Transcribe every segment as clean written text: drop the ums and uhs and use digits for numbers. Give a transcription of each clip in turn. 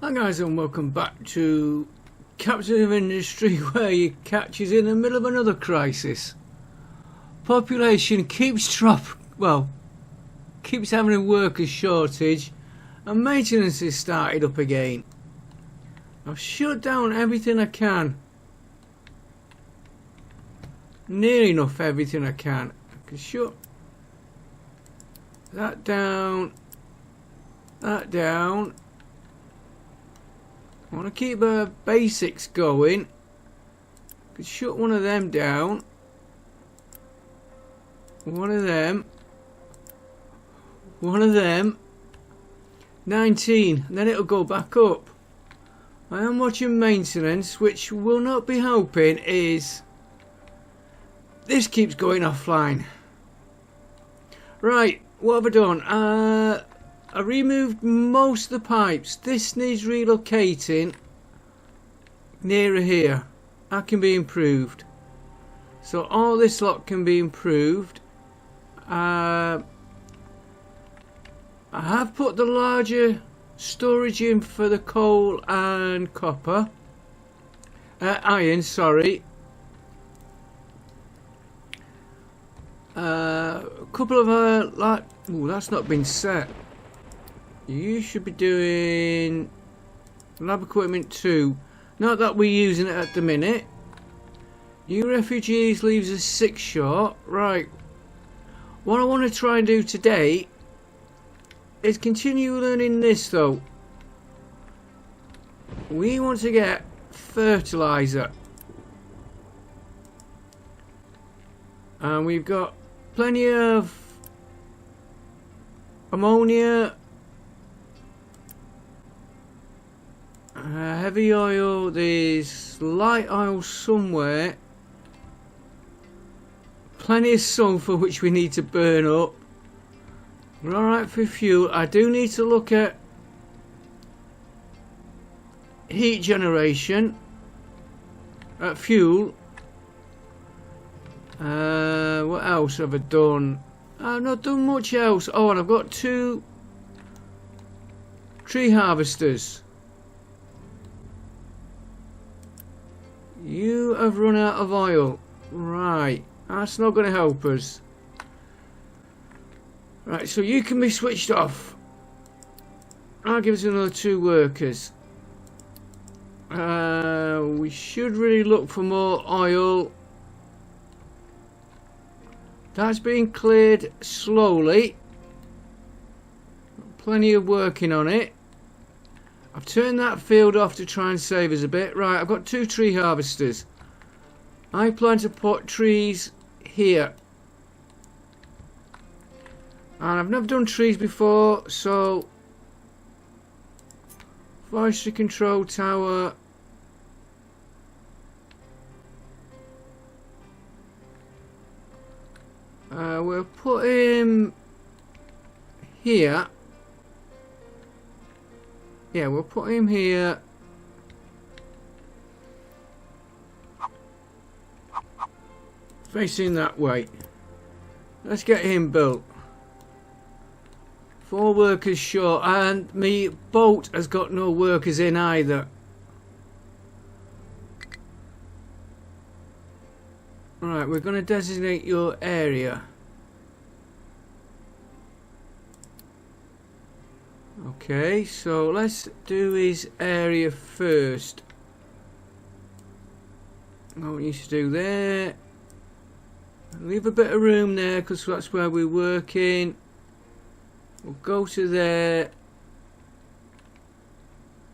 Hi guys, and welcome back to Captain of Industry, where your catch is in the middle of another crisis. Population keeps keeps having a worker shortage, and maintenance is started up again. I've shut down everything I can. Near enough everything I can. I can shut that down, that down. I want to keep the basics going. Could shut one of them down. One of them. One of them. 19. And then it'll go back up. I am watching maintenance, which will not be helping is this keeps going offline. Right, what have I done? I removed most of the pipes. This needs relocating nearer here. That can be improved. So all this lot can be improved. I have put the larger storage in for the coal and copper. Iron, sorry. A couple of that's not been set. You should be doing lab equipment 2. Not that we're using it at the minute. New refugees leaves us 6 short. Right. What I want to try and do today is continue learning this though. We want to get fertilizer. And we've got plenty of ammonia. Heavy oil, there's light oil somewhere. Plenty of sulfur which we need to burn up. We're alright for fuel. I do need to look at heat generation. Fuel. What else have I done? I've not done much else. Oh, and I've got 2 tree harvesters. You have run out of oil. Right. That's not going to help us. Right, so you can be switched off. I'll give us another 2 workers. We should really look for more oil. That's being cleared slowly. Plenty of working on it. I've turned that field off to try and save us a bit. Right, I've got 2 tree harvesters. I plan to put trees here. And I've never done trees before, so forestry control tower. We'll put him here. Yeah, we'll put him here. Facing that way. Let's get him built. 4 workers short, and me boat has got no workers in either. Right, we're going to designate your area. Okay, so let's do his area first. What we need to do there. Leave a bit of room there because that's where we're working. We'll go to there.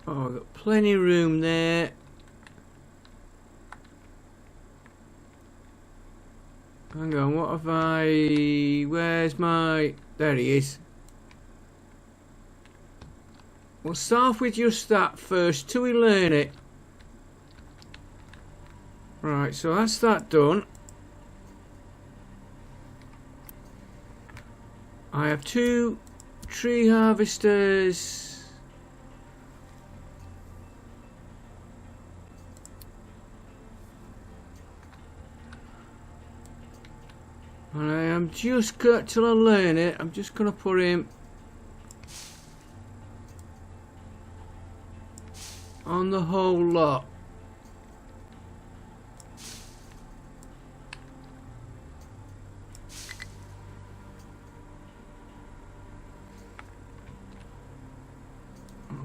Oh, I've got plenty of room there. Hang on, what have I... Where's my... There he is. We'll start with just that first till we learn it. Right, so that's that done. I have 2 tree harvesters. And I am just got till I learn it. I'm just gonna put him on the whole lot.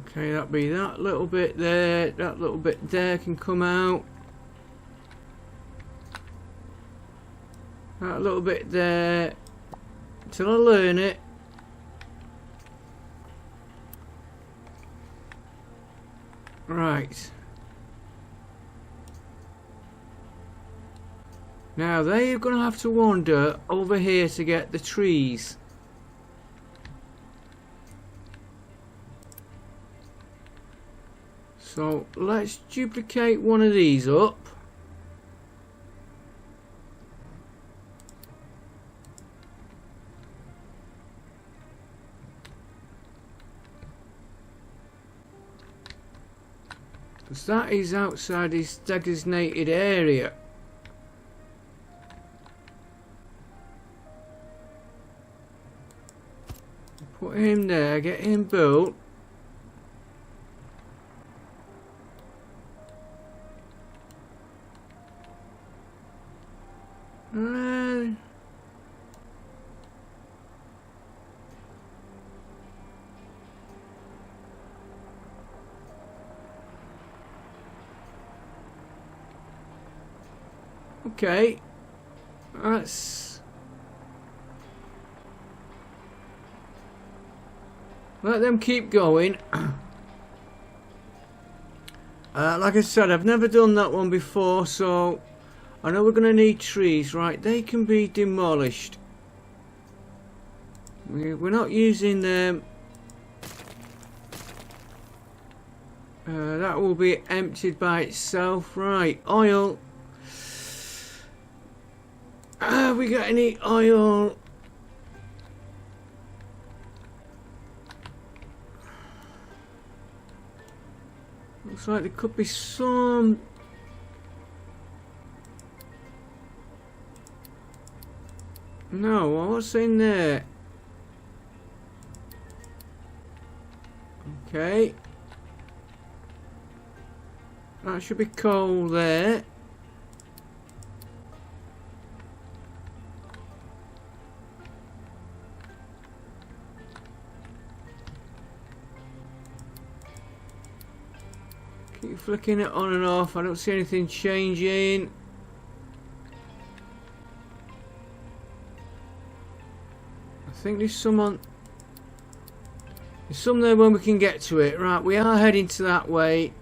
Okay, that'll be that little bit there, that little bit there can come out. That little bit there, till I learn it. Right. Now they're going to have to wander over here to get the trees. So let's duplicate one of these up. Because that is outside his designated area. Put him there, get him built. Okay, let's let them keep going. Like I said, I've never done that one before, so I know we're going to need trees. Right, they can be demolished. We're not using them. That will be emptied by itself. Right, oil. Have we got any oil? Looks like there could be some. No, what's in there? Okay. That should be coal there. Keep flicking it on and off. I don't see anything changing. I think there's some on. There's some there when we can get to it. Right, we are heading to that way.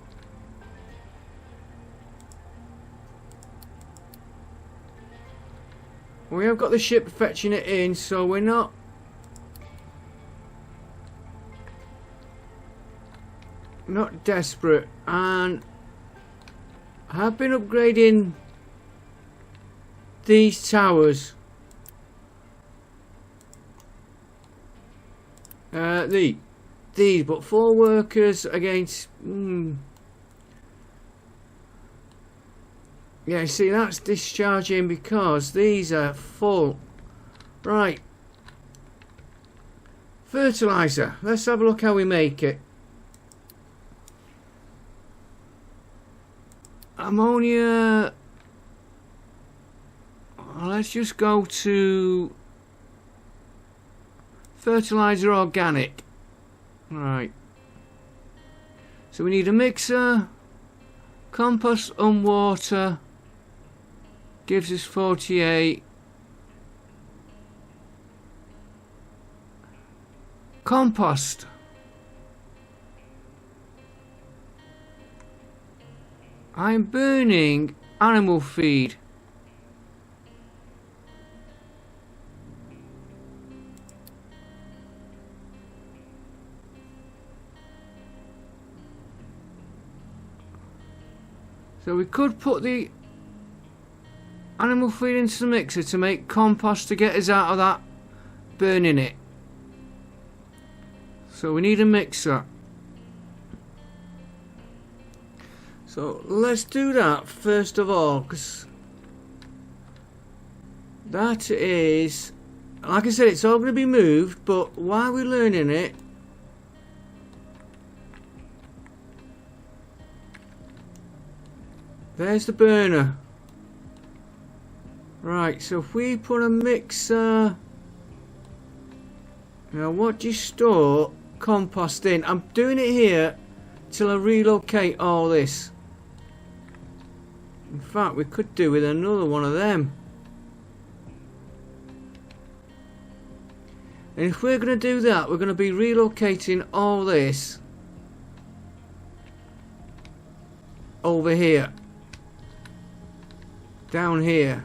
We have got the ship fetching it in, so we're not. Not desperate, and I have been upgrading these towers. These, but 4 workers against. Yeah, see, that's discharging because these are full. Right. Fertilizer. Let's have a look how we make it. Ammonia. Let's just go to fertilizer organic. Right. So we need a mixer, compost and water. Gives us 48. Compost. I'm burning animal feed. So we could put the animal feed into the mixer to make compost to get us out of that burning it. So we need a mixer. So let's do that first of all, because that is, like I said, it's all going to be moved, but while we're learning it, There's the burner. Right, so if we put a mixer... Now what do you store compost in? I'm doing it here till I relocate all this. In fact, we could do with another one of them. And if we're going to do that, we're going to be relocating all this over here. Down here.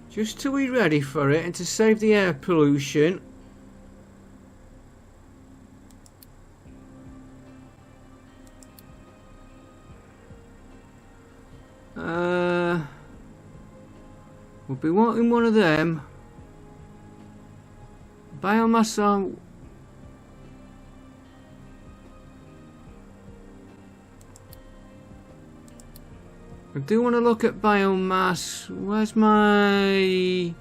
Just till we're ready for it and to save the air pollution. We'll be wanting one of them. Biomass on... I do want to look at biomass. Where's my...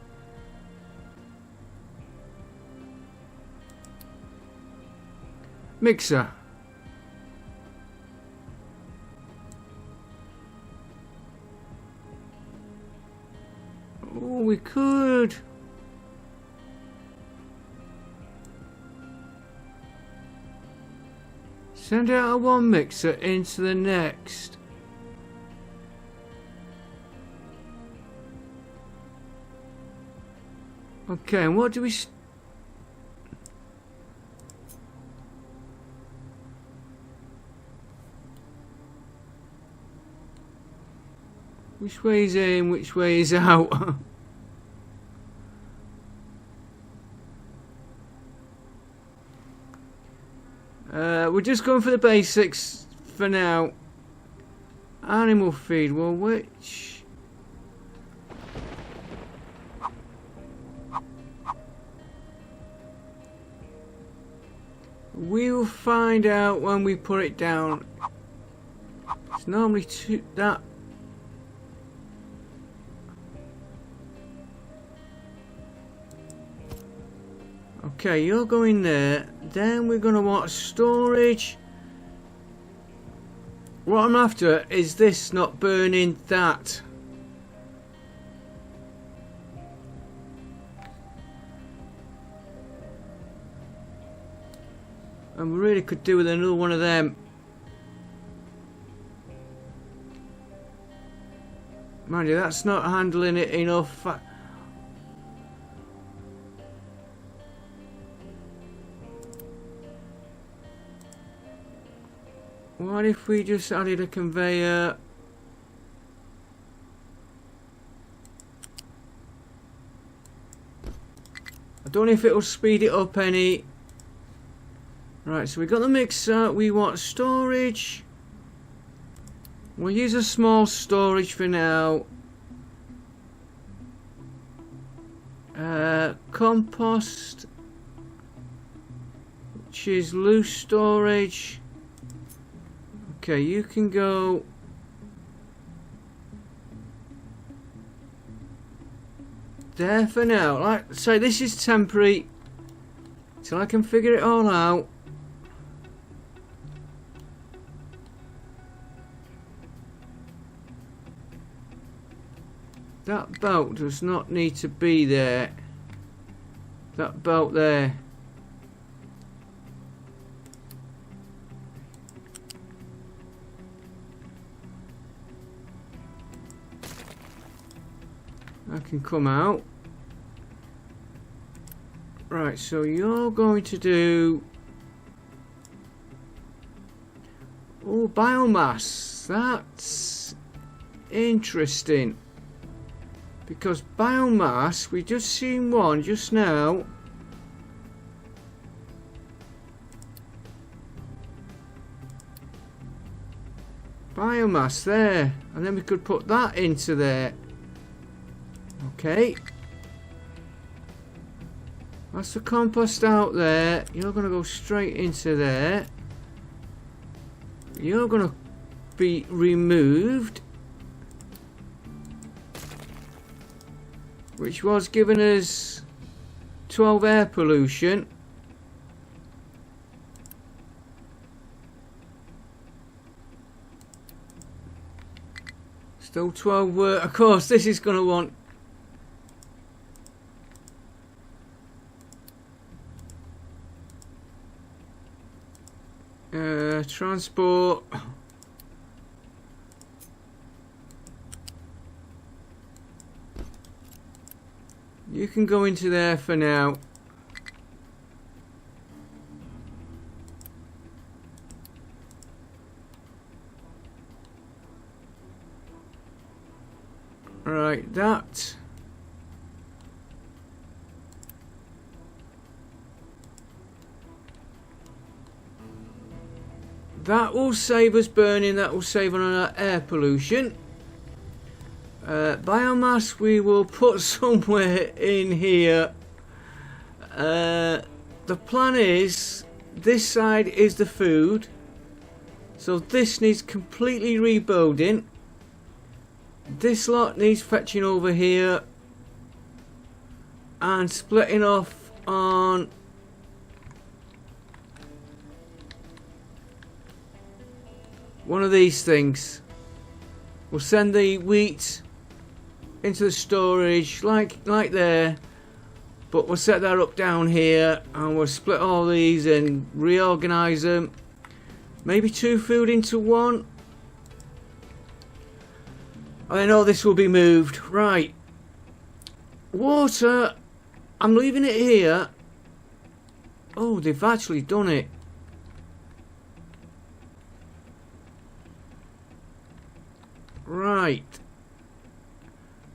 mixer? Oh, we could. Send out a one mixer into the next. Okay, and what do we... Which way is in, which way is out? We're just going for the basics for now. Animal feed, well, which... We'll find out when we put it down. It's normally that... Okay, you're going there. Then we're going to want storage. What I'm after is this not burning that. And we really could do with another one of them. Mind you, that's not handling it enough. What if we just added a conveyor? I don't know if it'll speed it up any. Right, so we got the mixer. We want storage. We'll use a small storage for now. Compost, which is loose storage. Okay, you can go there for now. Like, so this is temporary till I can figure it all out. That belt does not need to be there. That belt there. That can come out. Right, so you're going to do... Oh, biomass. That's interesting. Because biomass, we just seen one just now. Biomass there. And then we could put that into there. Okay. That's the compost out there. You're going to go straight into there. You're going to be removed. which was giving us 12 air pollution. Still 12 work. Of course, this is going to want transport. You can go into there for now. Right, that. That will save us burning, that will save on our air pollution. Biomass we will put somewhere in here. The plan is, this side is the food. So this needs completely rebuilding. This lot needs fetching over here. And splitting off on one of these things. We'll send the wheat into the storage like there, but we'll set that up down here and we'll split all these and reorganize them. Maybe 2 food into 1. I know this will be moved. Right. Water, I'm leaving it here. Oh, they've actually done it. Right.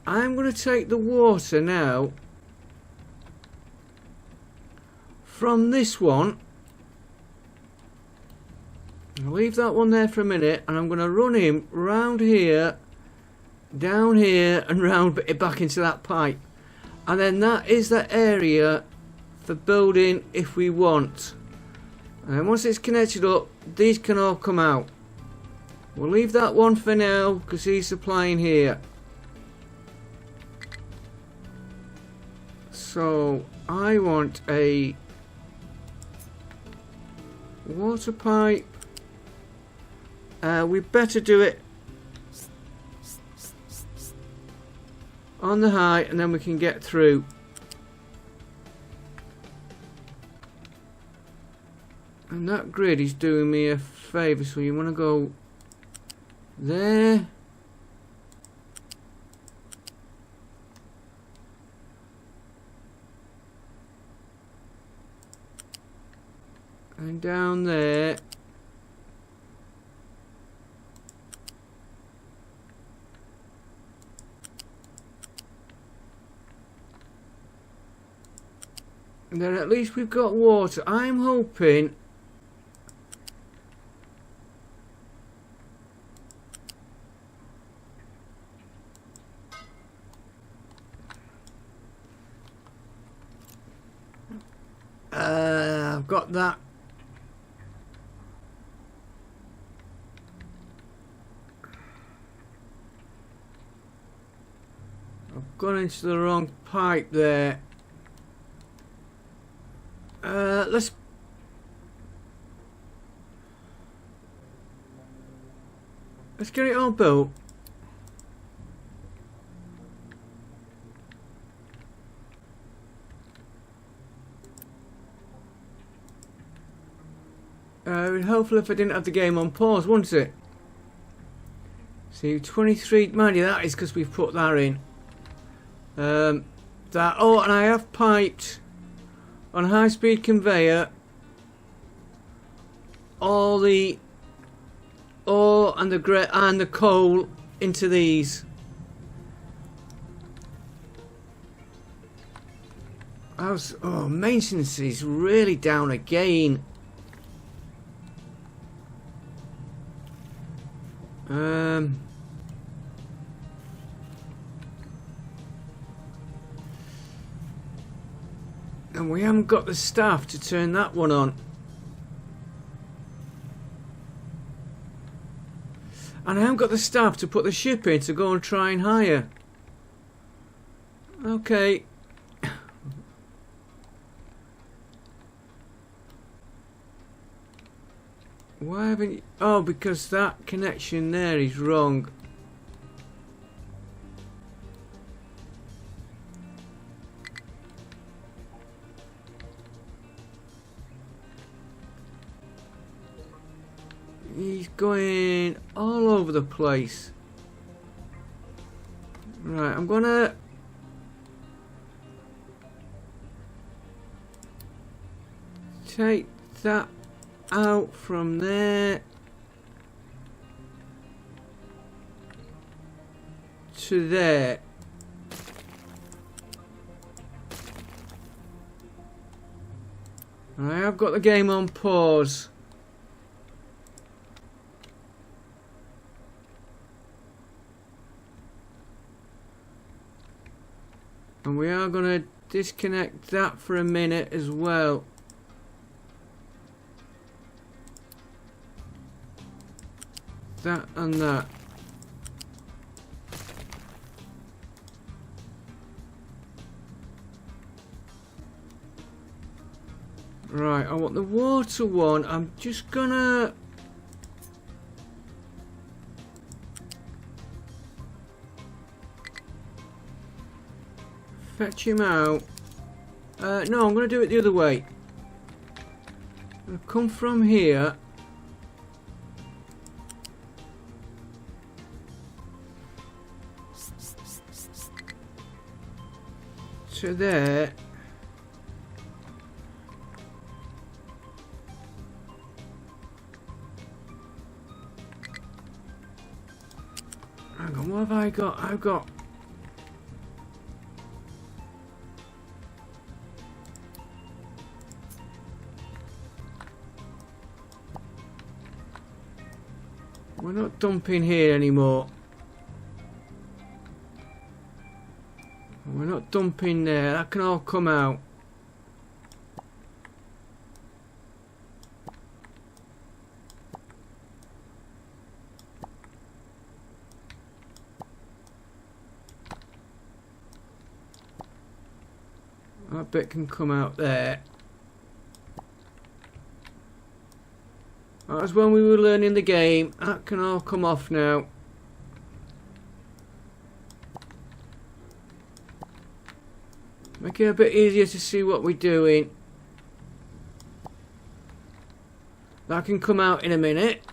I'm going to take the water now from this one. I'll leave that one there for a minute and I'm going to run him round here, down here and round it back into that pipe. And then that is the area for building if we want. And then once it's connected up, these can all come out. We'll leave that one for now because he's supplying here. So I want a water pipe. We better do it on the height and then we can get through. And that grid is doing me a favour, so you want to go there. And down there. And then at least we've got water. I'm hoping I've got that. I've gone into the wrong pipe there. Let's get it all built. It would be helpful if I didn't have the game on pause, wouldn't it? See, 23, mind you, that is because we've put that in. Oh, and I have piped on a high-speed conveyor all the ore and the coal into these. Maintenance is really down again. And we haven't got the staff to turn that one on. And I haven't got the staff to put the ship in to go and try and hire. Okay. Why haven't you... Oh, because that connection there is wrong. He's going all over the place. Right, I'm gonna... take that out from there to there. I have got the game on pause. And we are going to disconnect that for a minute as well. That and that. Right, I want the water one. I'm just gonna... fetch him out. No, I'm gonna do it the other way. I'm gonna come from here. To there. Hang on, what have I got? I've got... we're not dumping here anymore. We're not dumping there. That can all come out. That bit can come out there. That was when we were learning the game. That can all come off now. Make it a bit easier to see what we're doing. That can come out in a minute.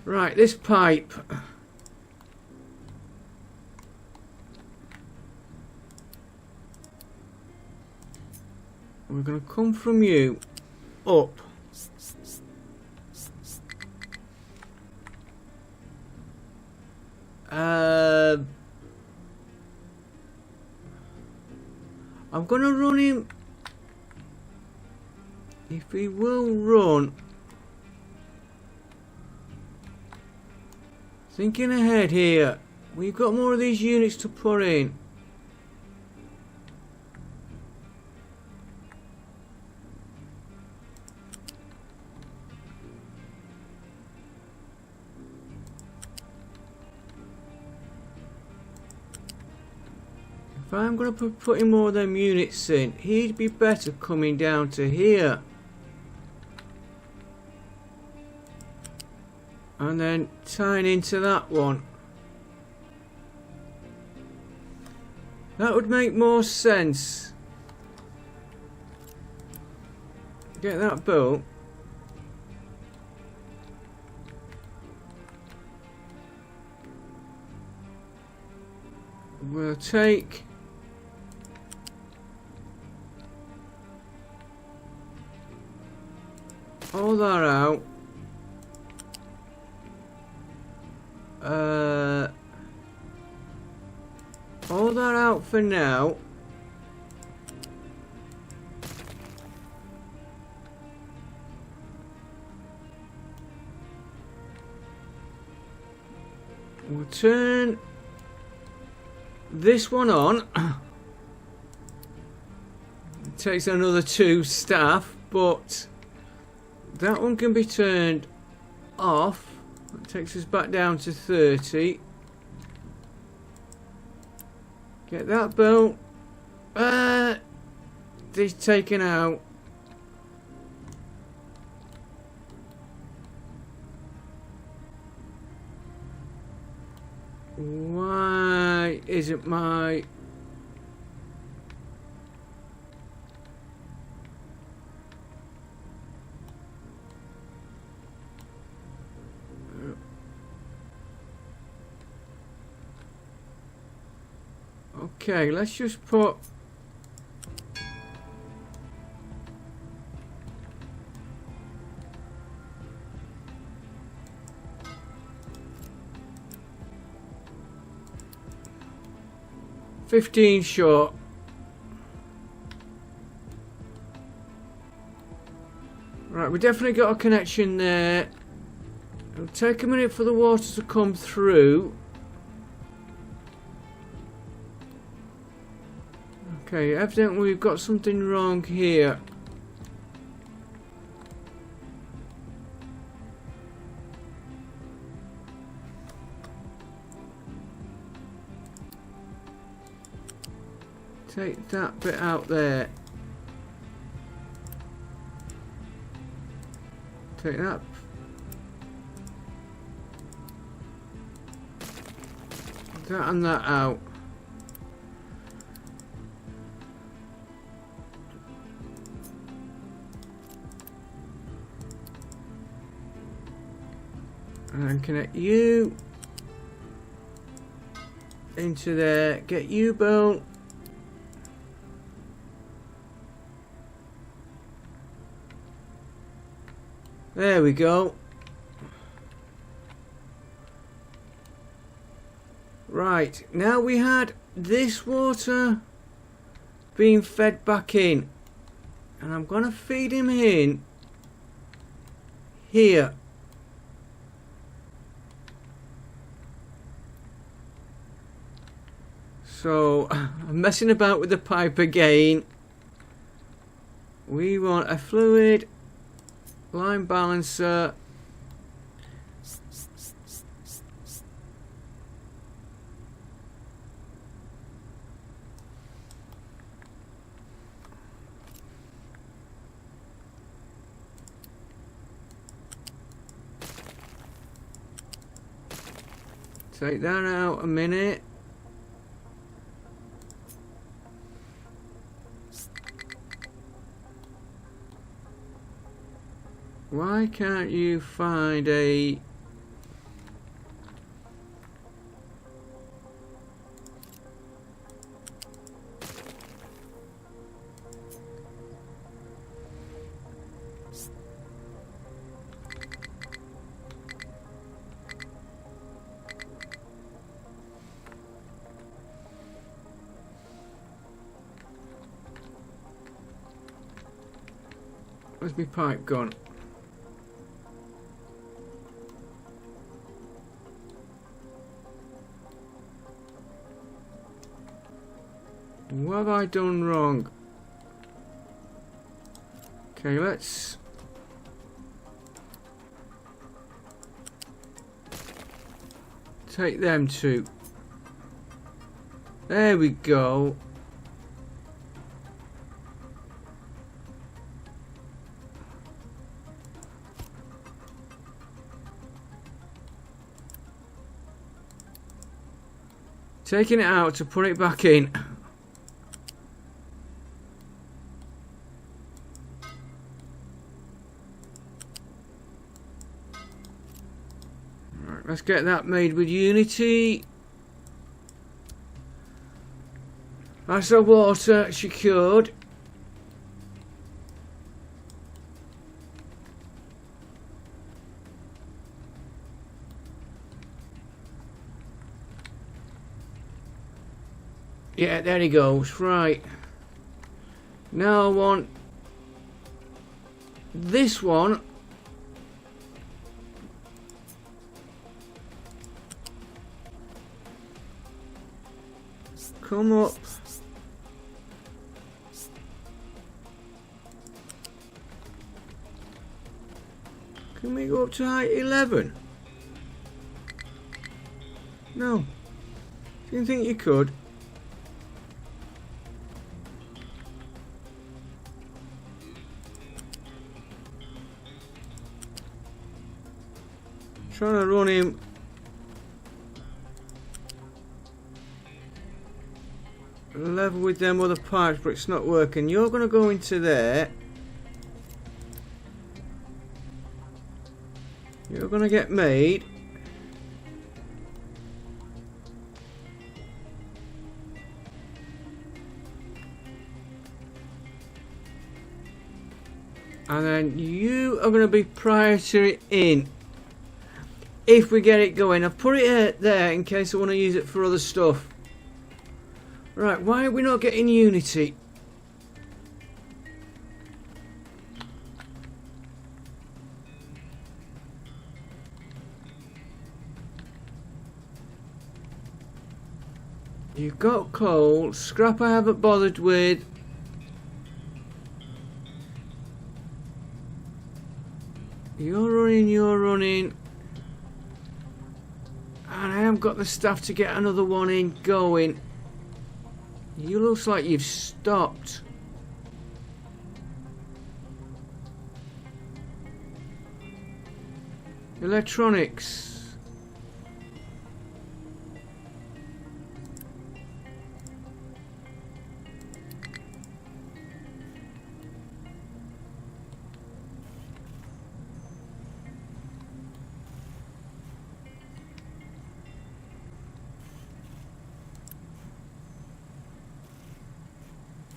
Right, this pipe. We're going to come from you up. I'm going to run him. If he will run. Thinking ahead here. We've got more of these units to put in. If I'm going to be putting more of them units in, he'd be better coming down to here. And then tying into that one. That would make more sense. Get that built. We'll take... all that out. All that out for now. We'll turn this one on. It takes another 2 staff, but that one can be turned off. That takes us back down to 30. Get that built. This taken out. Why isn't my... Okay, let's just put... $15 short. Right, we definitely got a connection there. It'll take a minute for the water to come through. Okay, evidently we've got something wrong here. Take that bit out there. Take that. That and that out. And connect you into there. Get you built. There we go. Right, now we had this water being fed back in, and I'm gonna feed him in here. So I'm messing about with the pipe again. We want a fluid line balancer. Take that out a minute. Why can't you find a... Where's my pipe gone? What have I done wrong? Okay, let's... take them two. There we go. Taking it out to put it back in. Right, let's get that made with Unity. That's our water secured. Yeah, there he goes. Right. Now I want this one. Come up. Can we go up to height 11? No. Didn't think you could. trying to run him. Level with them other pipes, but it's not working. You're going to go into there. You're going to get made. And then you are going to be priority in. If we get it going. I've put it there in case I want to use it for other stuff. Right, why are we not getting Unity? You've got coal. Scrap I haven't bothered with. You're running. And I haven't got the stuff to get another one in going. You looks like you've stopped. Electronics.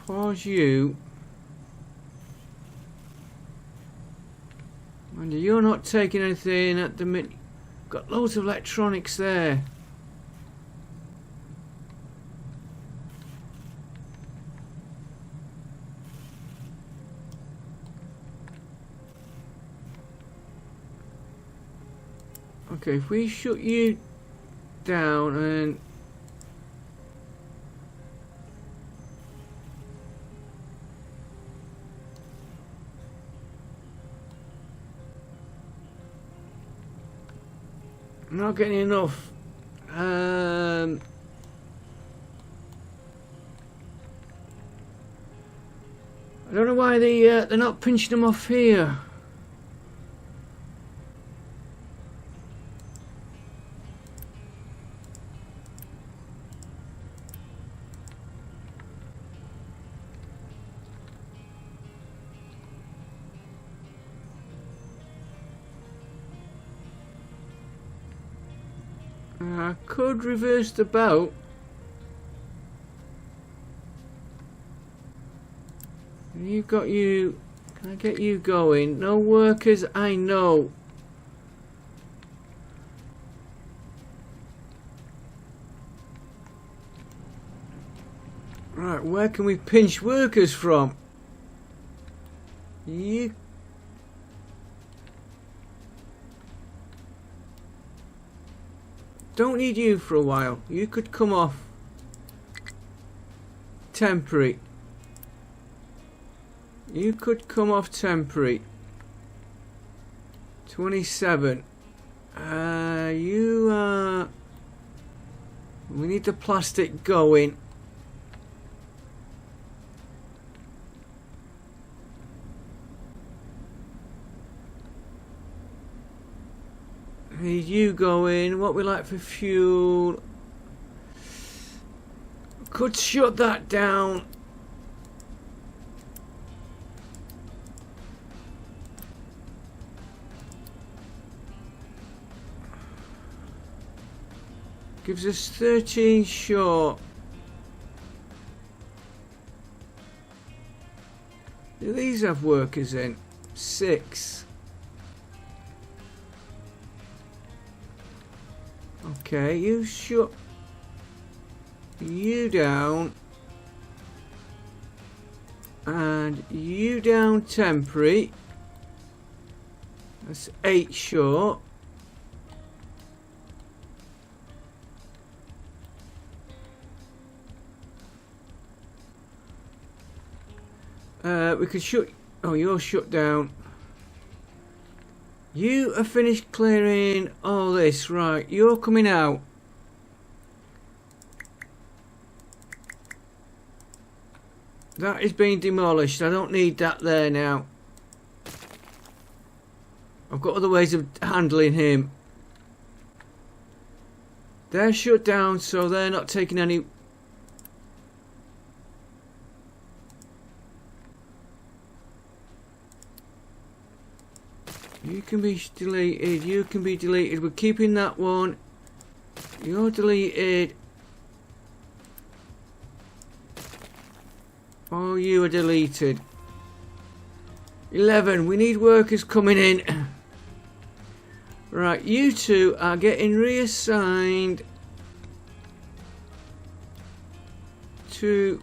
Pause you. And you're not taking anything at the minute. Got loads of electronics there. Okay, if we shut you down and I'm not getting enough. I don't know why they're not pinching them off here. I could reverse the boat. You've got you. Can I get you going? No workers, I know. Right, where can we pinch workers from? You. Don't need you for a while. You could come off temporary. You could come off temporary. 27. You are. We need the plastic going. Need you going. What we like for fuel. Could shut that down. Gives us 13 short. Do these have workers in? 6. Okay, you shut you down and you down temporary. That's 8 short. We could shut. Oh, you're shut down. You have finished clearing all this, right? You're coming out. That is being demolished. I don't need that there now. I've got other ways of handling him. They're shut down, so they're not taking any. You can be deleted. You can be deleted. We're keeping that one. You're deleted. Oh, you are deleted. 11. We need workers coming in. Right, you two are getting reassigned to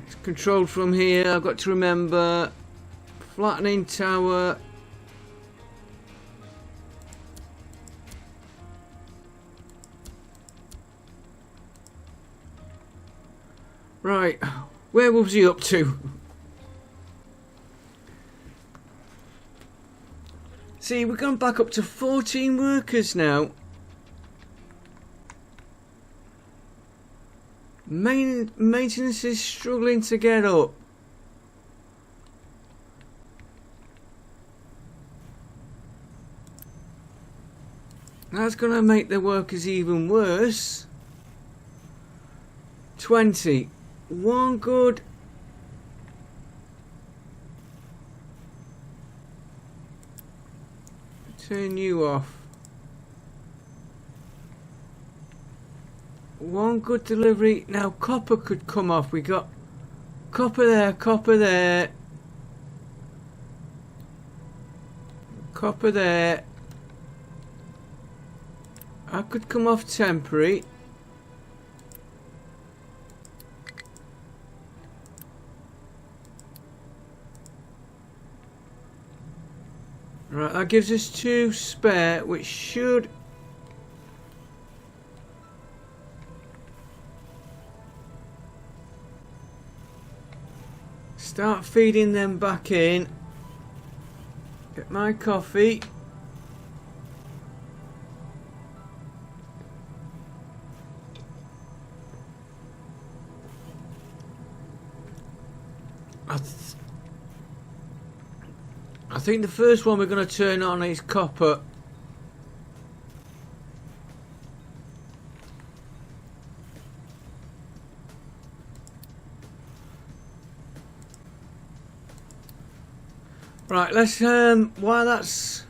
it's controlled from here. I've got to remember flattening tower. Right, where was he up to? See, we've gone back up to 14 workers now. Maintenance is struggling to get up. That's going to make the workers even worse. 20. One good. Turn you off. One good delivery. Now copper could come off. We got copper there, copper there, copper there. I could come off temporary. Right, that gives us 2 spare, which should start feeding them back in. Get my coffee. I think the first one we're going to turn on is copper. Right, let's while that's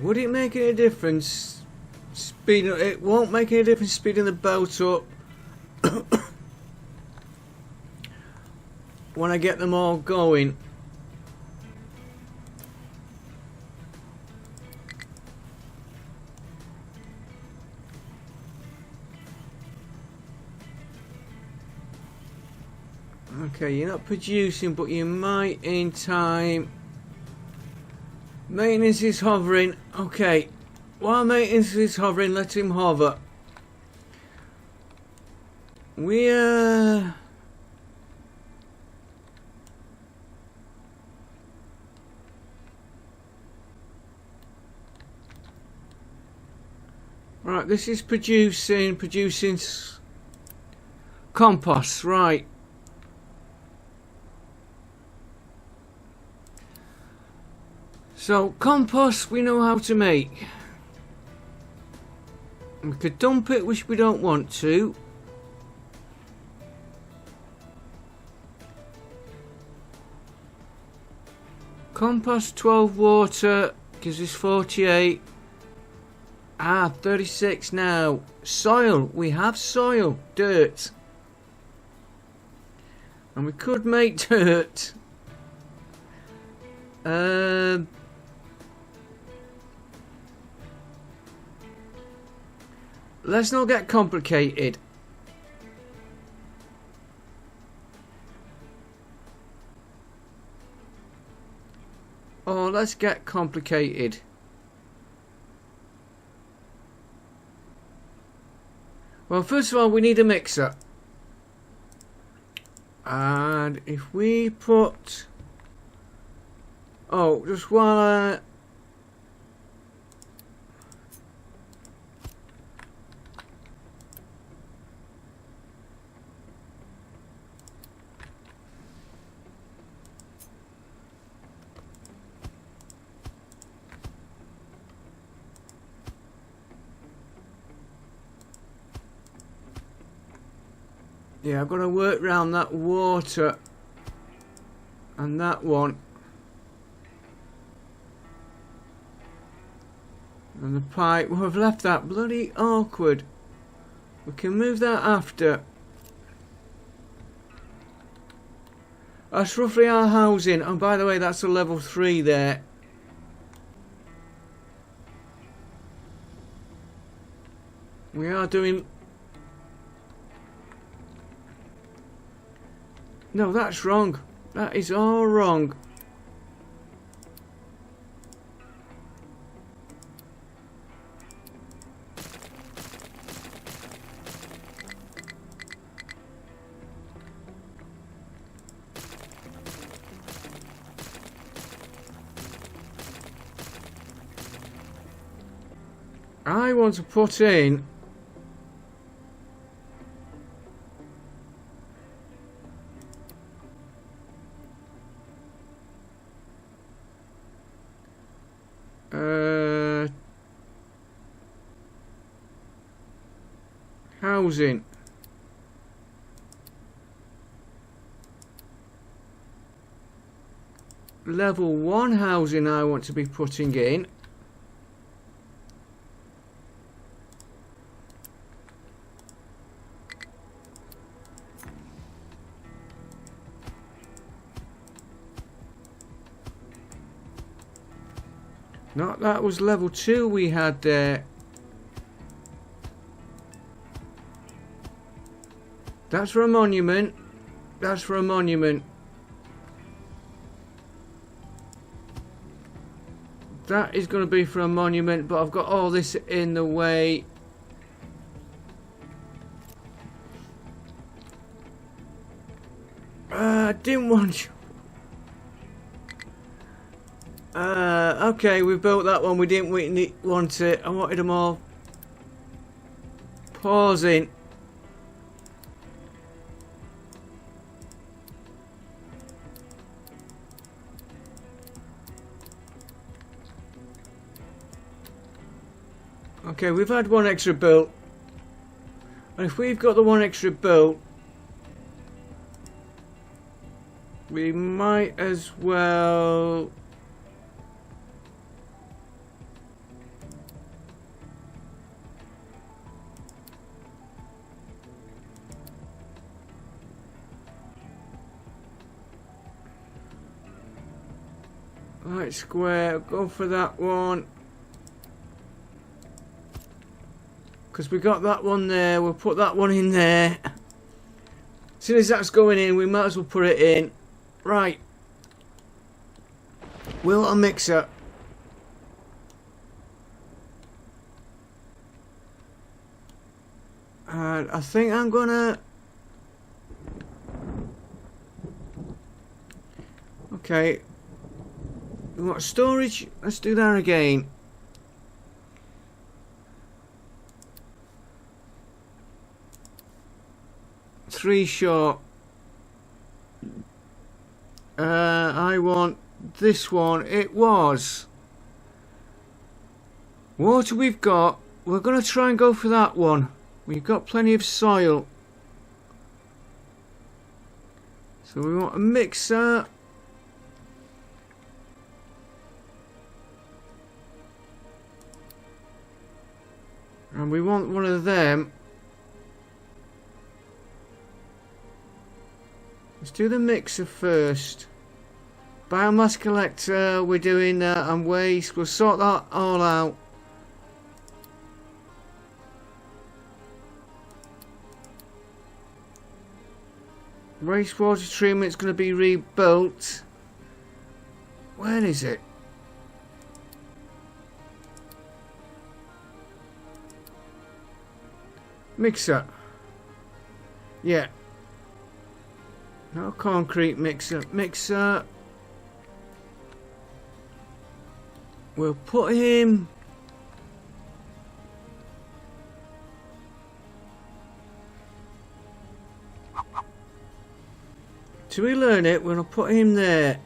would it make any difference? It won't make any difference speeding the boat up when I get them all going. Okay, you're not producing, but you might in time. Maintenance is hovering. Okay. While maintenance is hovering, let him hover. We're right, this is producing compost, right. So compost we know how to make. We could dump it, which we don't want to. Compost 12 water gives us 48. 36 now. Soil, we have soil, dirt. And we could make dirt. Let's not get complicated. Oh, let's get complicated. Well, first of all, we need a mixer. And if we put... Oh, just while yeah, I've got to work around that water and that one. And the pipe, well, I've left that bloody awkward. We can move that after. That's roughly our housing. And by the way, that's a level 3 there. We are doing... No, that's wrong. That is all wrong. I want to put in housing. Level 1 housing I want to be putting in. No, that was level 2 we had there. That's for a monument. That's for a monument. That is going to be for a monument, but I've got all this in the way. I didn't want you. Okay, we built that one. We didn't want it. I wanted them all pausing. Okay, we've had one extra built. And if we've got the one extra built, we might as well... Right, square, go for that one. Because we got that one there, we'll put that one in there. As soon as that's going in, we might as well put it in. Right. We'll a mixer. And I think I'm gonna... Okay. We want storage, let's do that again. Three short. I want this one. It was water we've got. We're going to try and go for that one. We've got plenty of soil. So we want a mixer. And we want one of them. Let's do the mixer first. Biomass collector, we're doing that, and waste. We'll sort that all out. Wastewater treatment's going to be rebuilt. Where is it? Mixer. Yeah. No concrete mixer. Mixer. We'll put him... Till we learn it, we're going to put him there.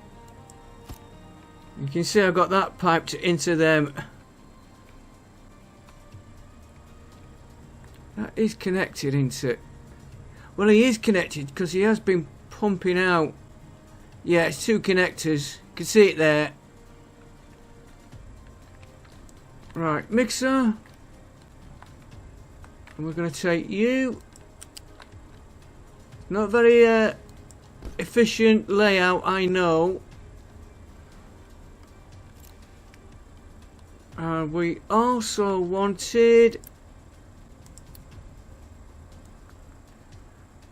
You can see I've got that piped into them. That is connected, isn't it? Well, he is connected because he has been pumping out. Yeah, it's two connectors. You can see it there. Right, mixer. And we're going to take you. Not very efficient layout, I know. And we also wanted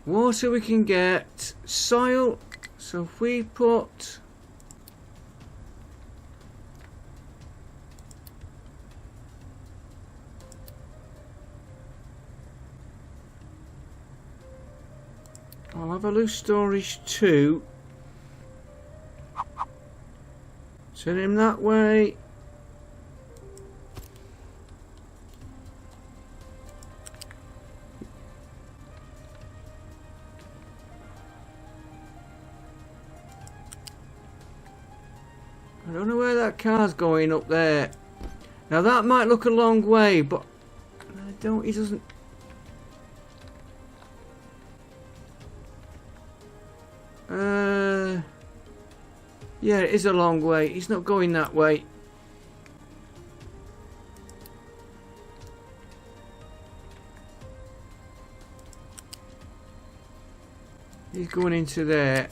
water we can get, soil, so if we put I'll have a loose storage too. Turn him that way. I don't know where that car's going up there. Now that might look a long way, but I don't. He doesn't. Yeah, it is a long way. He's not going that way. He's going into there.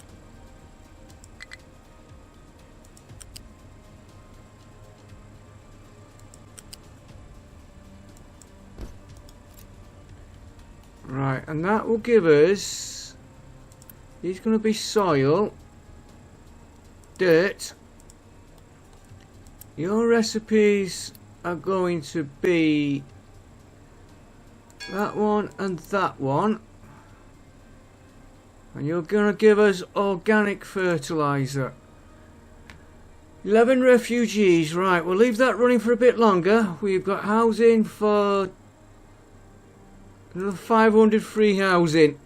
Right, and that will give us... He's going to be soil. Dirt. Your recipes are going to be that one and that one. And you're going to give us organic fertilizer. 11 refugees. Right, we'll leave that running for a bit longer. We've got housing for another 500 free housing.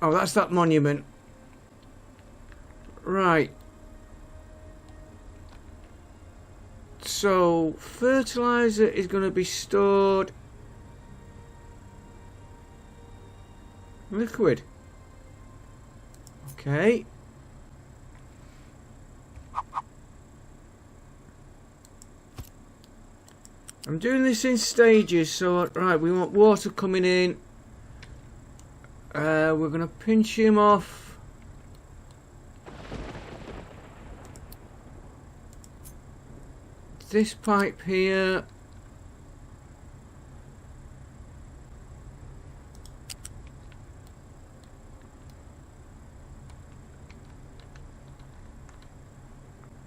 Oh, that's that monument. Right. So, fertilizer is going to be stored liquid. Okay. I'm doing this in stages, so right, we want water coming in. We're going to pinch him off. This pipe here.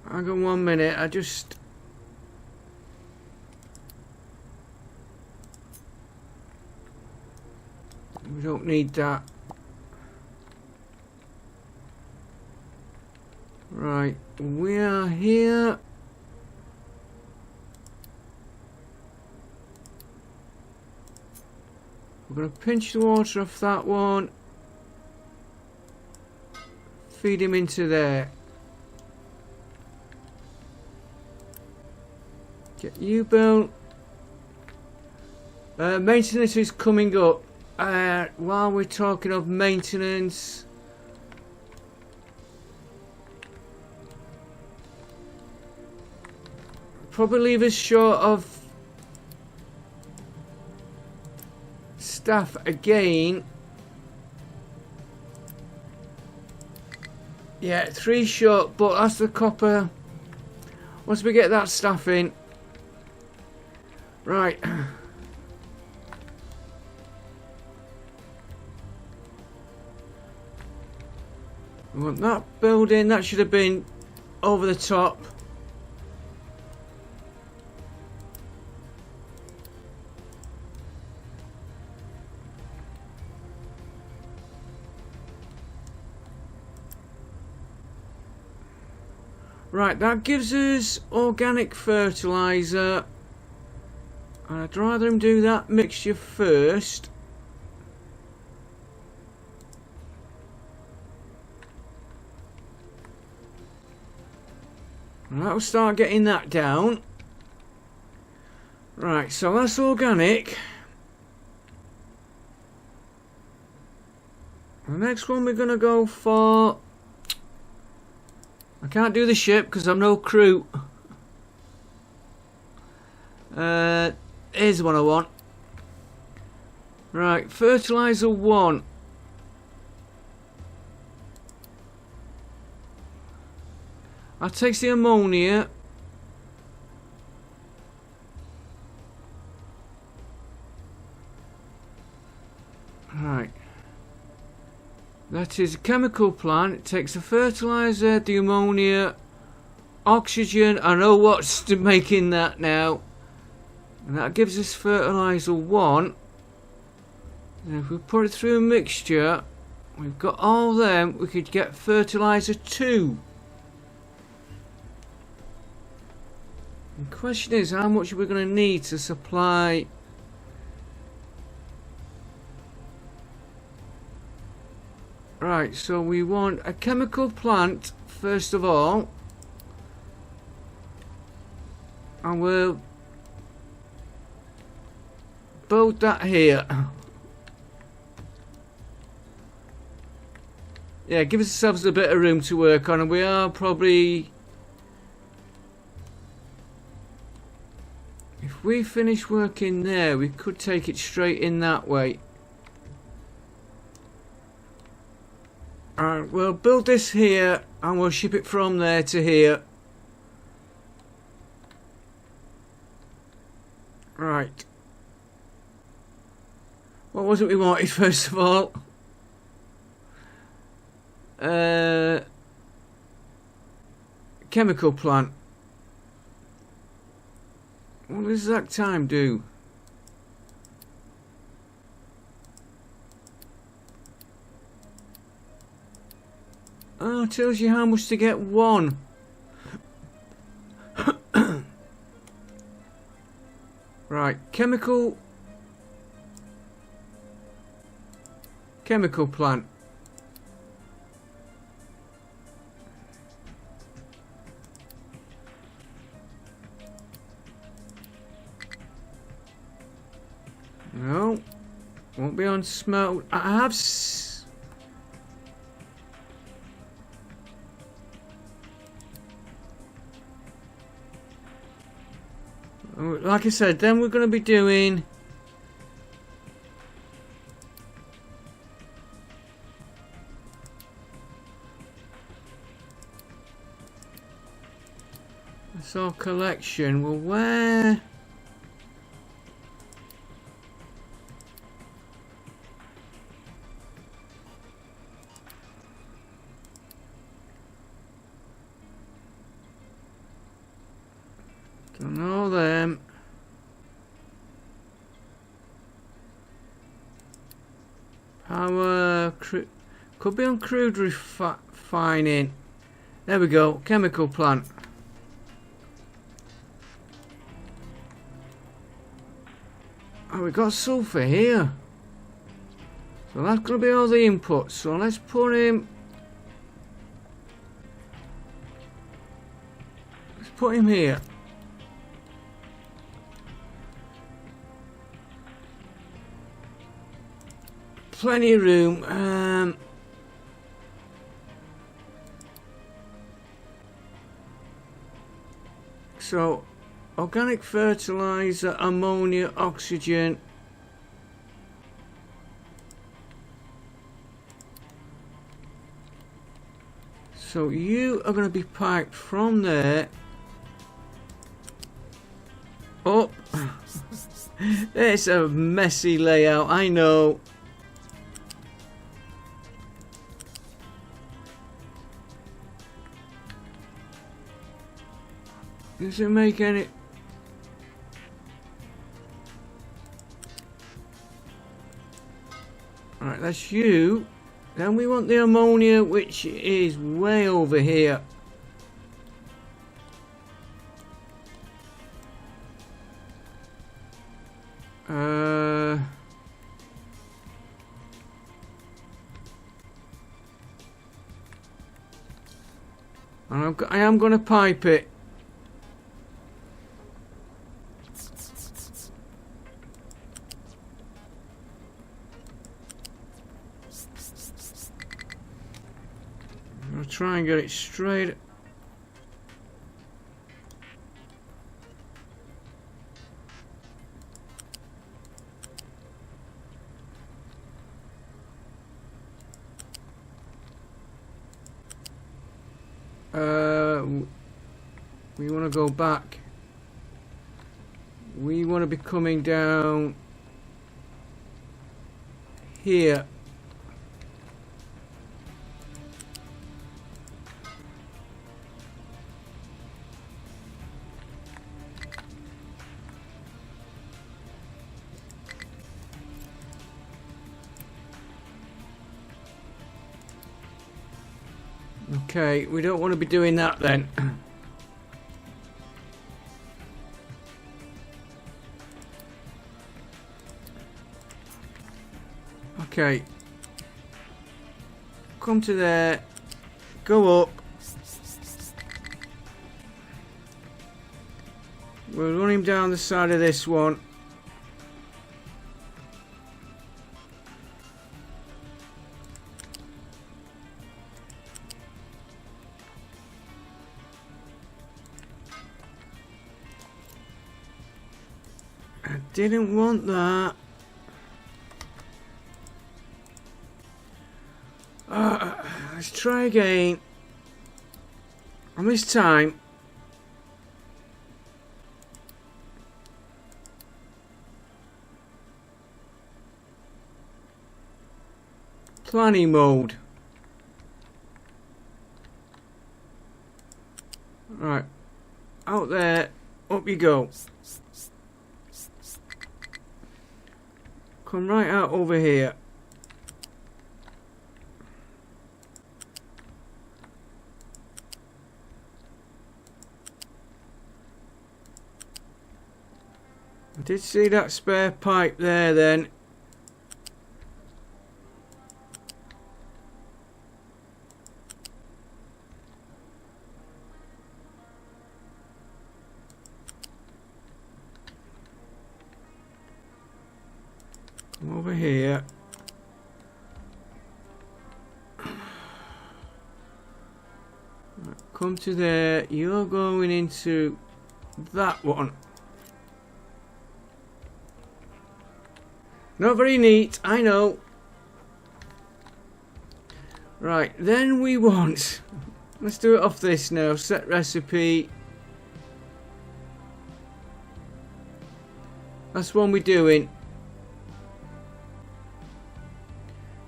Hang on 1 minute, we don't need that. Right, we are here. We're going to pinch the water off that one. Feed him into there. Get you built. Maintenance is coming up. While we're talking of maintenance, probably leave us short of staff again. Yeah, 3 short, but that's the copper. Once we get that staff in. Right. We want that building. That should have been over the top. Right, that gives us organic fertilizer. And I'd rather him do that mixture first. And that'll start getting that down. Right, so that's organic. The next one we're going to go for... I can't do the ship because I'm no crew. Here's the one I want. Right, fertilizer 1. That takes the ammonia. Right. That is a chemical plant. It takes the fertilizer, the ammonia, oxygen. I know what's making that now. And that gives us fertilizer 1. And if we put it through a mixture, we've got all them, we could get fertilizer 2. The question is, how much are we going to need to supply? Right, so we want a chemical plant first of all, and we'll build that here. Yeah, give ourselves a bit of room to work on, and we are probably... If we finish working there, we could take it straight in that way. Alright, we'll build this here and we'll ship it from there to here. Right. What was it we wanted first of all? Chemical plant. What does that time do? Oh, it tells you how much to get one. Right, chemical plant. No, won't be on smelt. I have. Like I said, then we're going to be doing that's our collection. Well, where? Don't know them. Power could be on crude refining. There we go. Chemical plant. Oh, we got sulfur here. So that's going to be all the inputs. So let's put him. Let's put him here. Plenty of room. So, organic fertilizer, ammonia, oxygen. So you are going to be piped from there up. It's a messy layout, I know. Does it make any... Alright, that's you. Then we want the ammonia, which is way over here. And I am going to pipe it. I'll try and get it straight. We want to go back. We want to be coming down here. Okay, we don't want to be doing that then. Okay. Come to there. Go up. We'll run him down the side of this one. I didn't want that. Let's try again. And this time, planning mode. Right, out there, up you go. Come right out over here. I did see that spare pipe there then. Come over here. Come to there. You're going into that one. Not very neat, I know. Right, then we want... Let's do it off this now. Set recipe. That's one we're doing.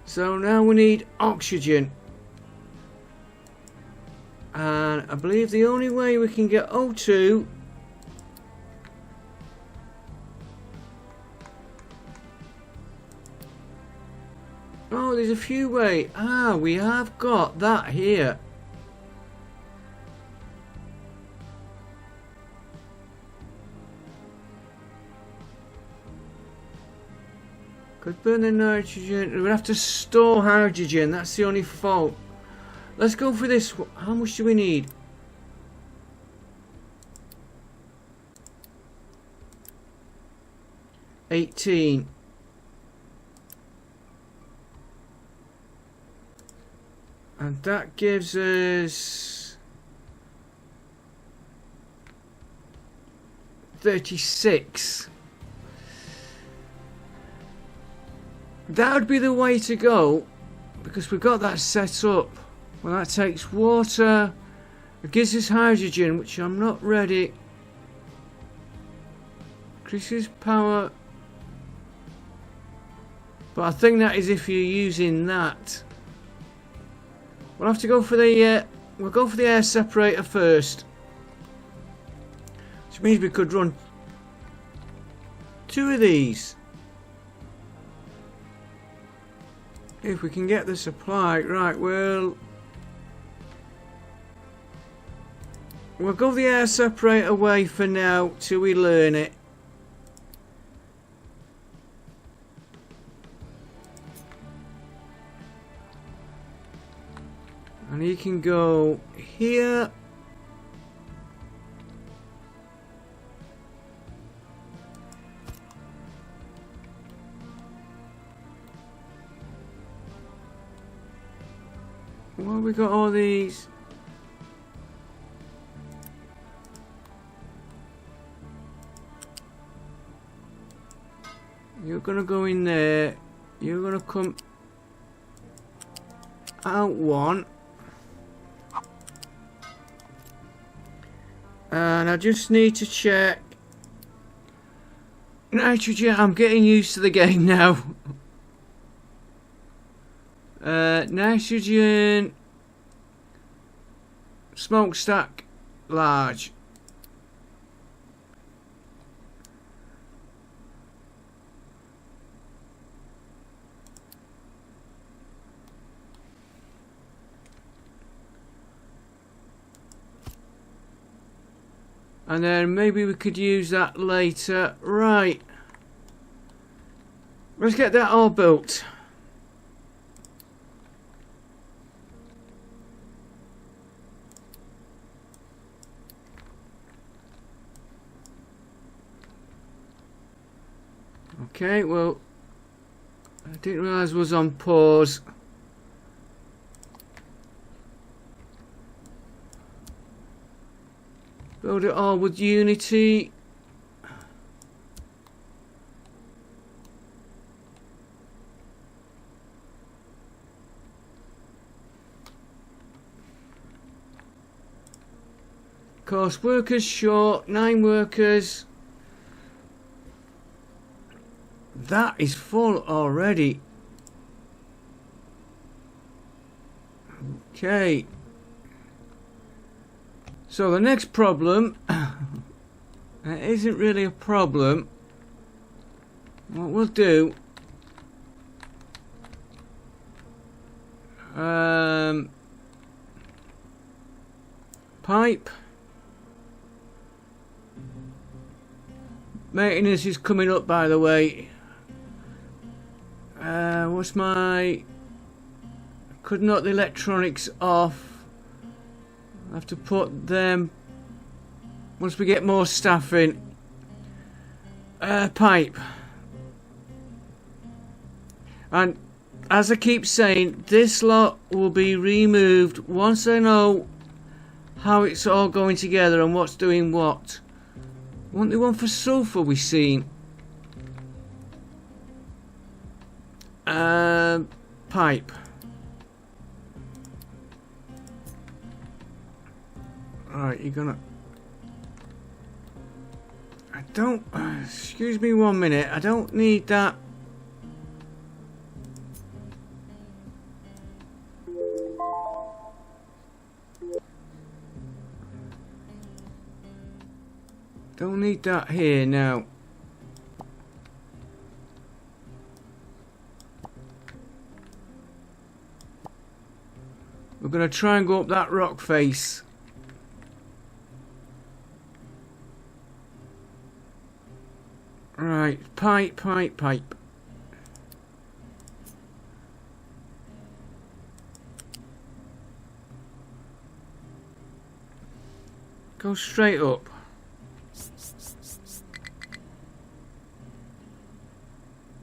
So now we need oxygen. And I believe the only way we can get O2... Oh, there's a few ways. Ah, we have got that here. Could burn the nitrogen. We'd have to store hydrogen. That's the only fault. Let's go for this. How much do we need? $18. And that gives us 36. That would be the way to go, because we've got that set up. Well, that takes water. It gives us hydrogen, which I'm not ready. Increases power. But I think that is if you're using that. We'll have to go for the we'll go for the air separator first. Which means we could run 2 of these. If we can get the supply. Right, we'll go the air separator away for now till we learn it. And he can go here. Why have we got all these? You're gonna go in there. You're gonna come out one. And I just need to check nitrogen. I'm getting used to the game now. Nitrogen smokestack large. And then maybe we could use that later. Right. Let's get that all built. Okay, well, I didn't realise it was on pause. Build it all with Unity. Of course, workers short, 9 workers. That is full already. Okay. So the next problem, it isn't really a problem. What we'll do, pipe. Maintenance is coming up, by the way. What's my... Could knock the electronics off. I have to put them once we get more staff in. Pipe. And as I keep saying, this lot will be removed once I know how it's all going together and what's doing what. Wasn't there one for sulfur we seen? Pipe. Alright, you're gonna... I don't... excuse me 1 minute. I don't need that. Don't need that here now. We're going to try and go up that rock face. Right, pipe, pipe, pipe. Go straight up.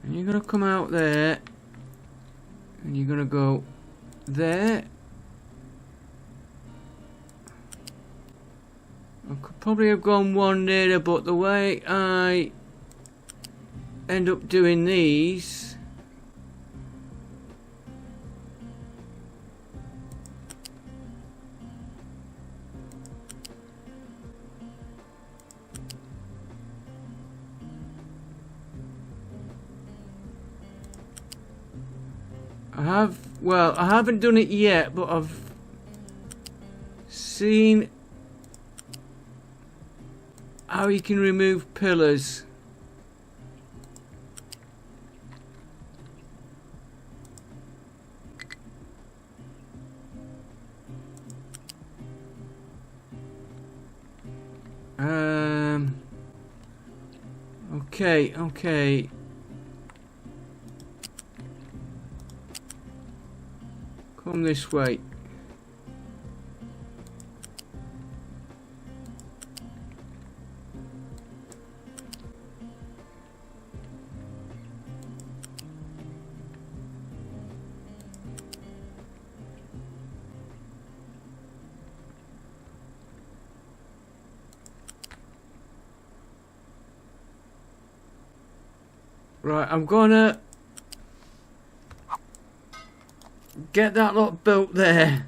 And you're going to come out there. And you're going to go there. I could probably have gone one nearer, but the way I end up doing these, I haven't done it yet, but I've seen how you can remove pillars. Okay. Come this way. Right, I'm gonna get that lot built there.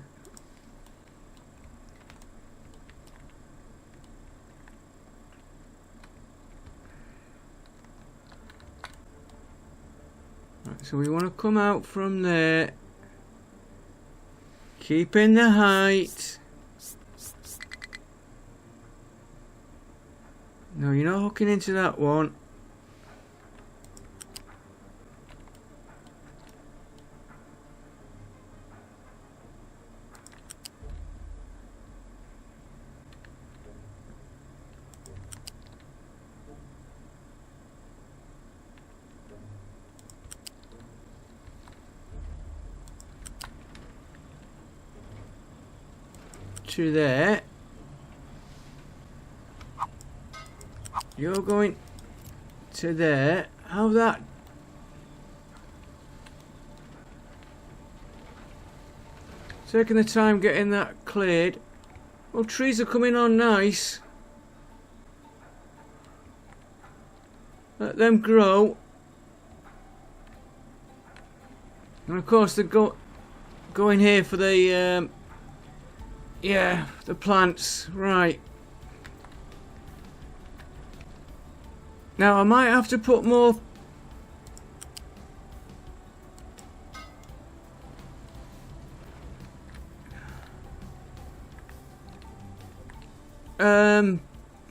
Right, so we want to come out from there, keeping the height. No, you're not hooking into that one. To there. You're going to there. How that? Taking the time getting that cleared. Well, trees are coming on nice. Let them grow. And of course they're going here for the yeah, the plants. Right. Now I might have to put more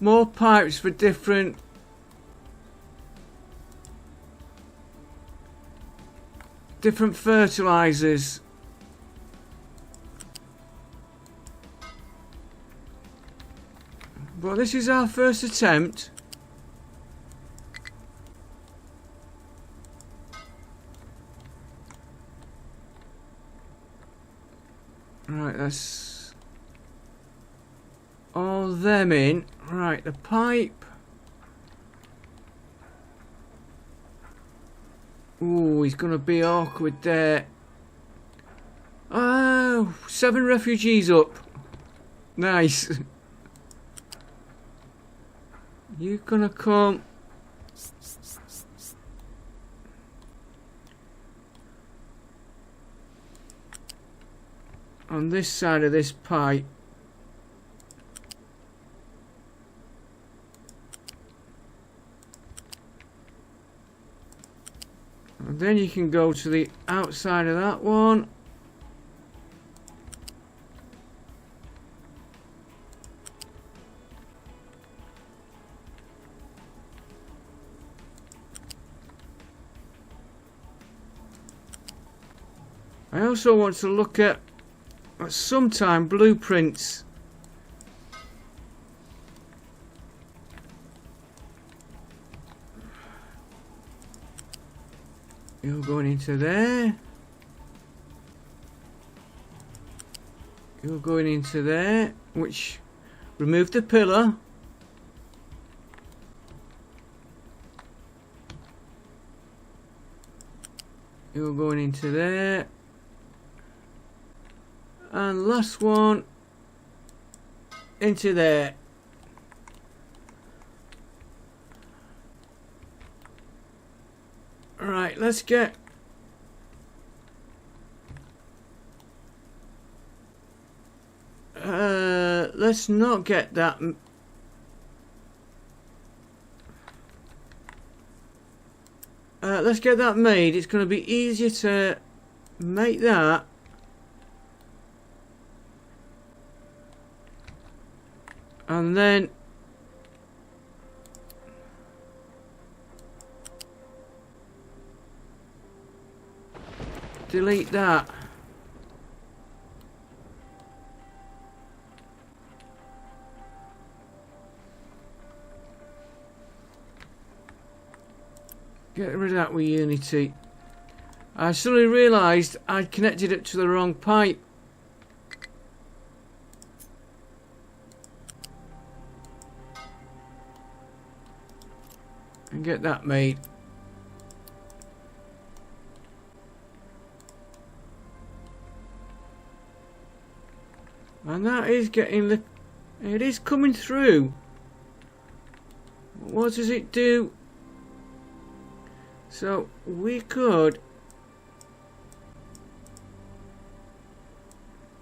more pipes for different fertilizers. But this is our first attempt. Right, that's all them in. Right, the pipe. Ooh, he's gonna be awkward there. Oh, 7 refugees up. Nice. You're gonna come. On this side of this pipe. And then you can go to the outside of that one. I also want to look at sometime blueprints. You're going into there. You're going into there, which remove the pillar. You're going into there. And last one into there. Right, let's get let's not get that let's get that made. It's going to be easier to make that. And then delete that. Get rid of that with Unity. I suddenly realised I'd connected it to the wrong pipe. And get that made. And that is getting the... It is coming through. What does it do? So we could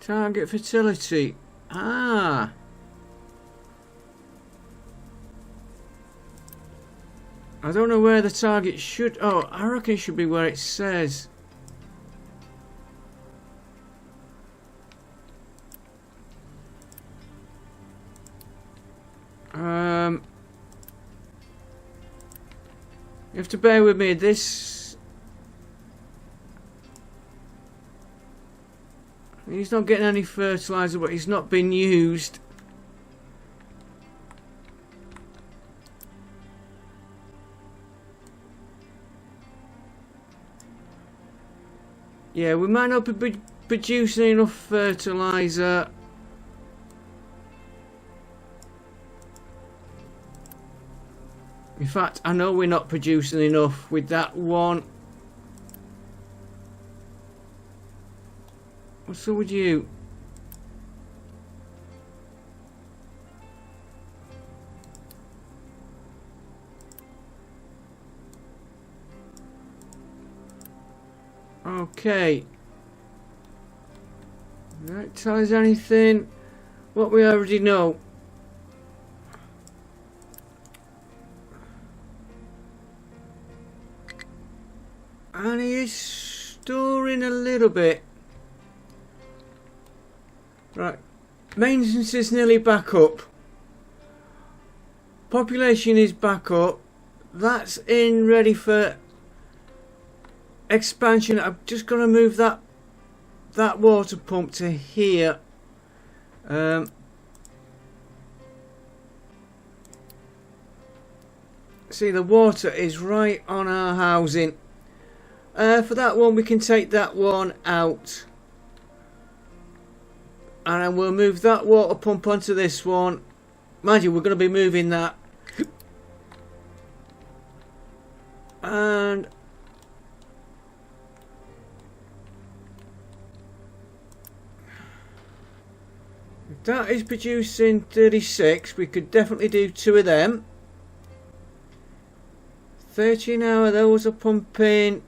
target fertility. Ah. I don't know where the target should... Oh, I reckon it should be where it says. You have to bear with me. This... He's not getting any fertilizer, but he's not been used. Yeah, we might not be producing enough fertilizer. In fact, I know we're not producing enough with that one. What's up with you? Okay. Right, tell us anything. What we already know. And he is storing a little bit. Right. Maintenance is nearly back up. Population is back up. That's in ready for expansion. I'm just going to move that water pump to here. See, the water is right on our housing. For that one, we can take that one out. And then we'll move that water pump onto this one. Mind you, we're going to be moving that. And if that is producing 36, we could definitely do 2 of them. 13 hour, those are pumping.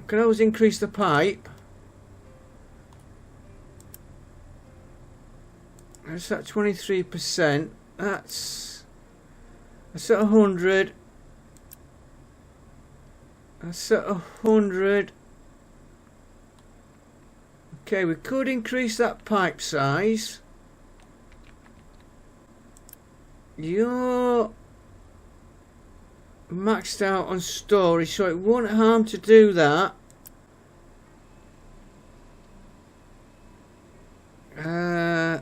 Can always increase the pipe. That's at 23%. That's at 100. That's at 100. Okay, we could increase that pipe size. You're maxed out on storage, so it won't harm to do that.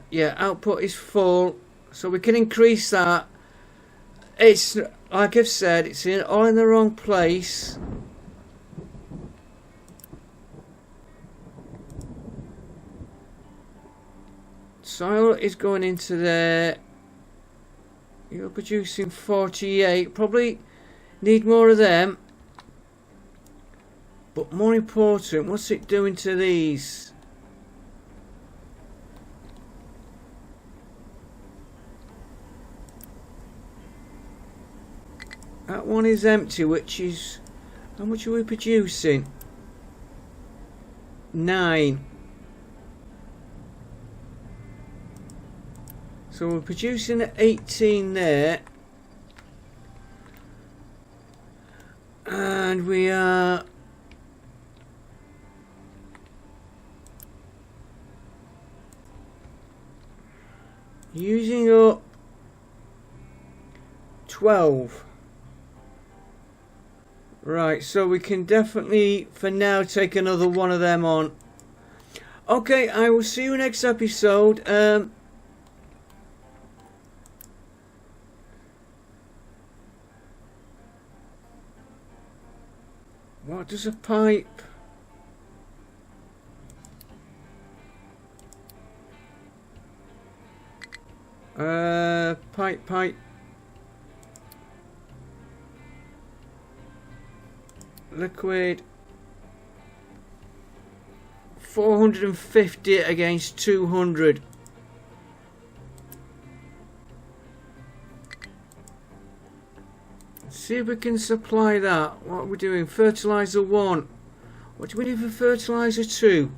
Yeah, output is full, so we can increase that. It's like I've said, it's all in the wrong place. Soil is going into there. You're producing 48. Probably need more of them. But more important, what's it doing to these? That one is empty, which is... How much are we producing? 9. So we're producing at 18 there. And we are... using up 12. Right, so we can definitely, for now, take another one of them on. Okay, I will see you next episode. What does a pipe... pipe. Liquid. 450 against 200. See if we can supply that. What are we doing? Fertilizer 1. What do we need for fertilizer 2?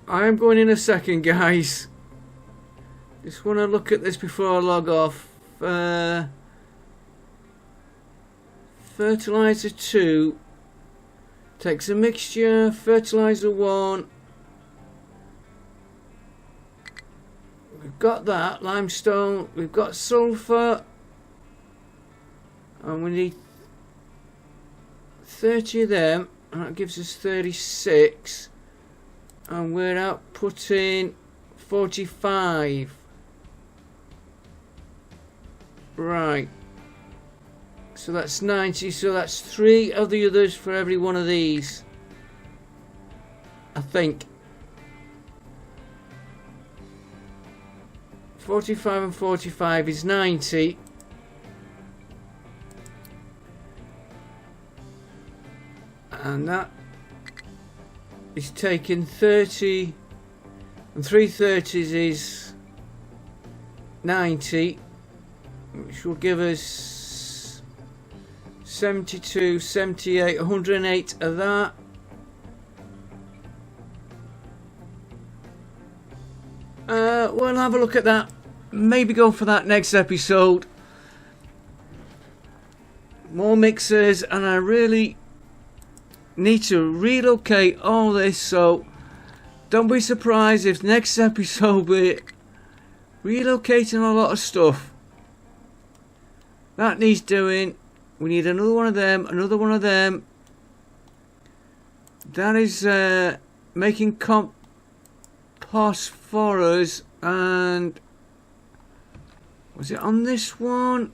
I am going in a second, guys. Just want to look at this before I log off. Fertilizer 2 takes a mixture. Fertilizer 1. We've got that limestone. We've got sulfur, and we need 30 of them, and that gives us 36. And we're outputting 45. Right. So that's 90. So that's 3 of the others for every one of these, I think. 45 and 45 is 90. And that is taking 30, and 3 30s is 90, which will give us 72, 78, 108 of that. We'll have a look at that. Maybe go for that next episode. More mixers, and I really need to relocate all this, so don't be surprised if next episode we're relocating a lot of stuff. That needs doing. We need another one of them, another one of them. That is making compost for us. And was it on this one?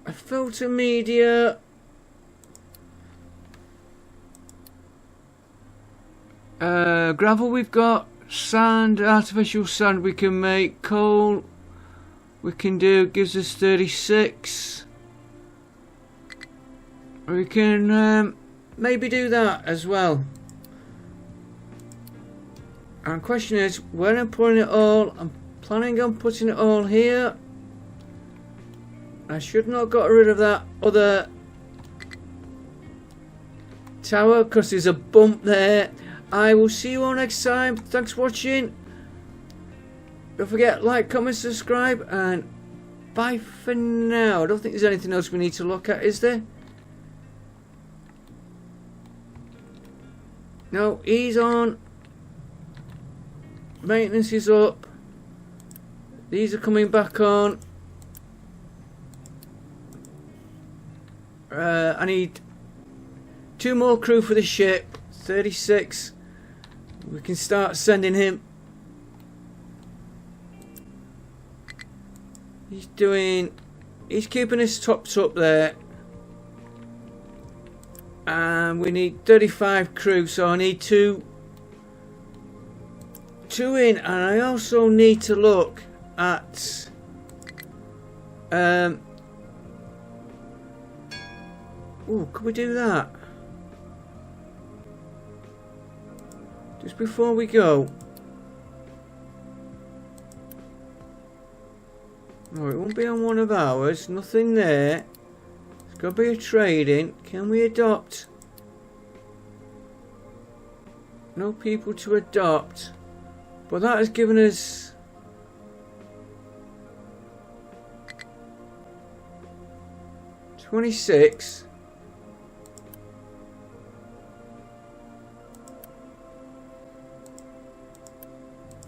A filter media. Gravel we've got. Sand, artificial sand we can make. Coal we can do, gives us 36. We can maybe do that as well. And question is, when I'm putting it all, I'm planning on putting it all here. I should not got rid of that other tower because there's a bump there. I will see you all next time. Thanks for watching. Don't forget, like, comment, subscribe, and bye for now. I don't think there's anything else we need to look at, is there? No, he's on. Maintenance is up. These are coming back on. I need 2 more crew for the ship. 36. We can start sending him. He's keeping his tops up there. And we need 35 crew, so I need 2 in, and I also need to look at oh, could we do that just before we go? No, it won't be on one of ours. Nothing there. It's got to be a trading. Can we adopt? No people to adopt. But that has given us 26.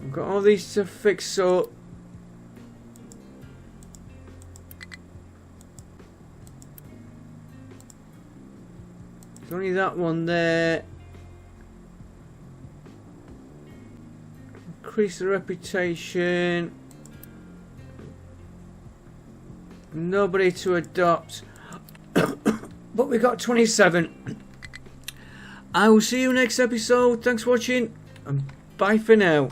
We've got all these to fix up. There's only that one there. Increase the reputation. Nobody to adopt. But we got 27. I will see you next episode. Thanks for watching, and bye for now.